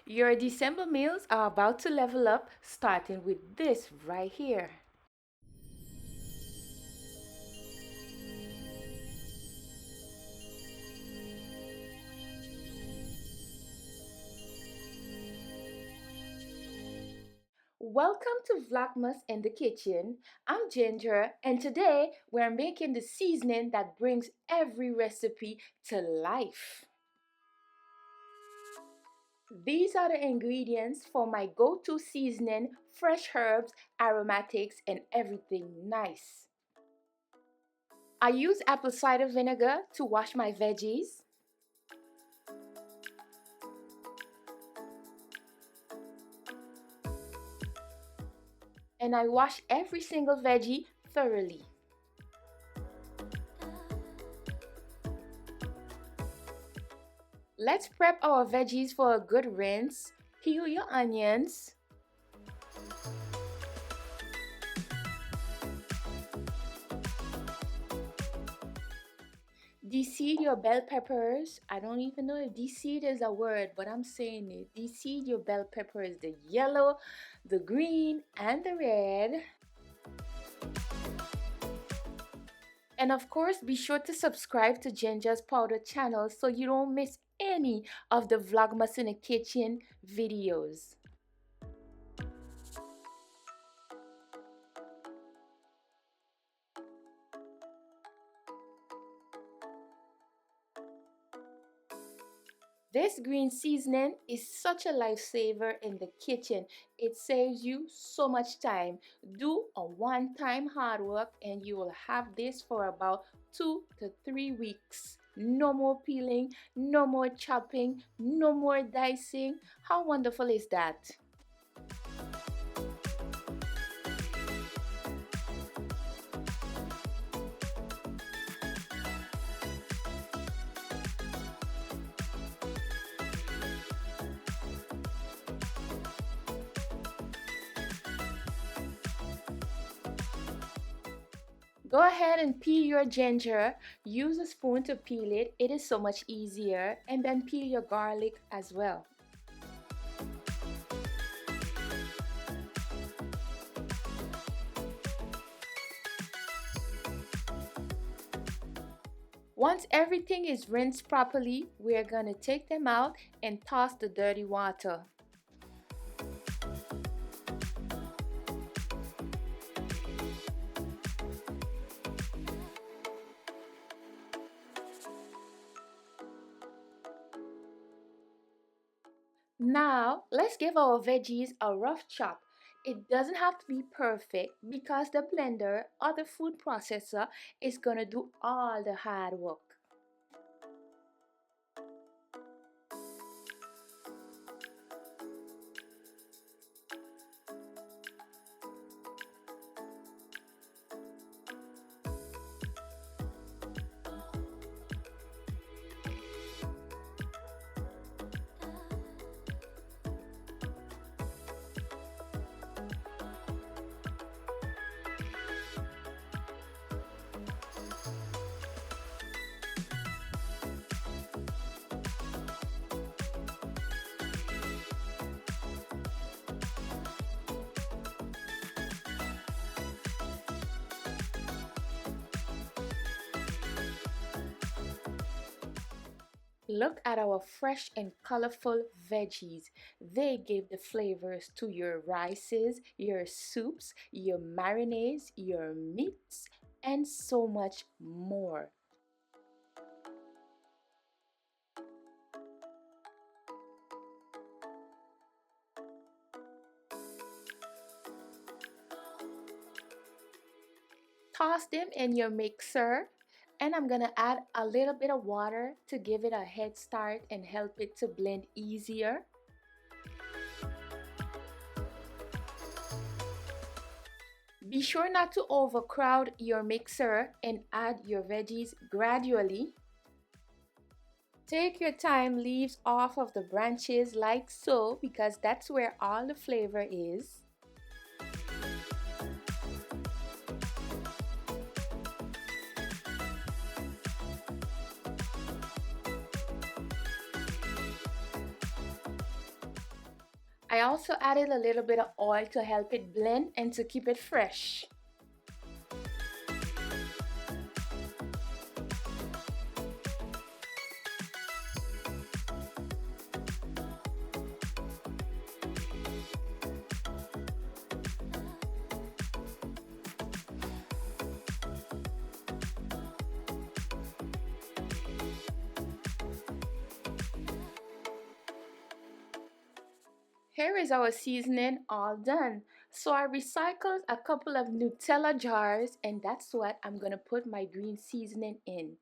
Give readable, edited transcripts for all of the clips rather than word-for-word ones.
Your December meals are about to level up, starting with this right here. Welcome to Vlogmas in the kitchen. I'm Ginger, and today we're making the seasoning that brings every recipe to life. These are the ingredients for my go-to seasoning: fresh herbs, aromatics, and everything nice. I use apple cider vinegar to wash my veggies. And I wash every single veggie thoroughly. Let's prep our veggies for a good rinse. Peel your onions. Deseed your bell peppers. I don't even know if deseed is a word, but I'm saying it. Deseed your bell peppers, the yellow, the green, and the red. And of course, be sure to subscribe to Ginger's Powder channel so you don't miss any of the Vlogmas in the Kitchen videos. This green seasoning is such a lifesaver in the kitchen. It saves you so much time. Do a one-time hard work and you will have this for about 2 to 3 weeks. No more peeling, no more chopping, no more dicing. How wonderful is that? Go ahead and peel your ginger. Use a spoon to peel it. It is so much easier. And then peel your garlic as well. Once everything is rinsed properly, we are going to take them out and toss the dirty water. Now, let's give our veggies a rough chop. It doesn't have to be perfect because the blender or the food processor is going to do all the hard work. Look at our fresh and colorful veggies. They give the flavors to your rices, your soups, your marinades, your meats, and so much more. Toss them in your mixer, and I'm gonna add a little bit of water to give it a head start and help it to blend easier. Be sure not to overcrowd your mixer and add your veggies gradually. Take your time, leaves off of the branches like so, because that's where all the flavor is. I also added a little bit of oil to help it blend and to keep it fresh. Here is our seasoning all done. So I recycled a couple of Nutella jars, and that's what I'm gonna put my green seasoning in.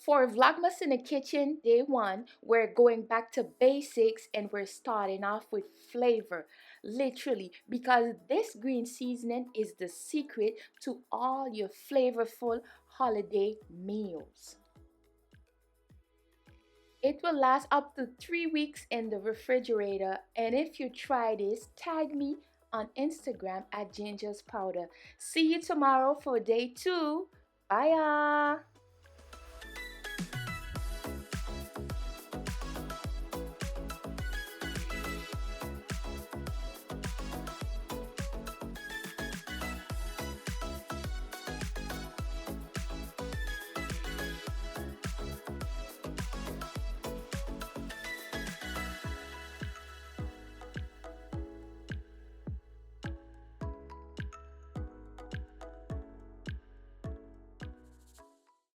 For Vlogmas in the Kitchen Day 1, we're going back to basics and we're starting off with flavor. Literally, because this green seasoning is the secret to all your flavorful holiday meals. It will last up to 3 weeks in the refrigerator, and if you try this, tag me on Instagram at gingerspowder. See you tomorrow for day 2. Bye.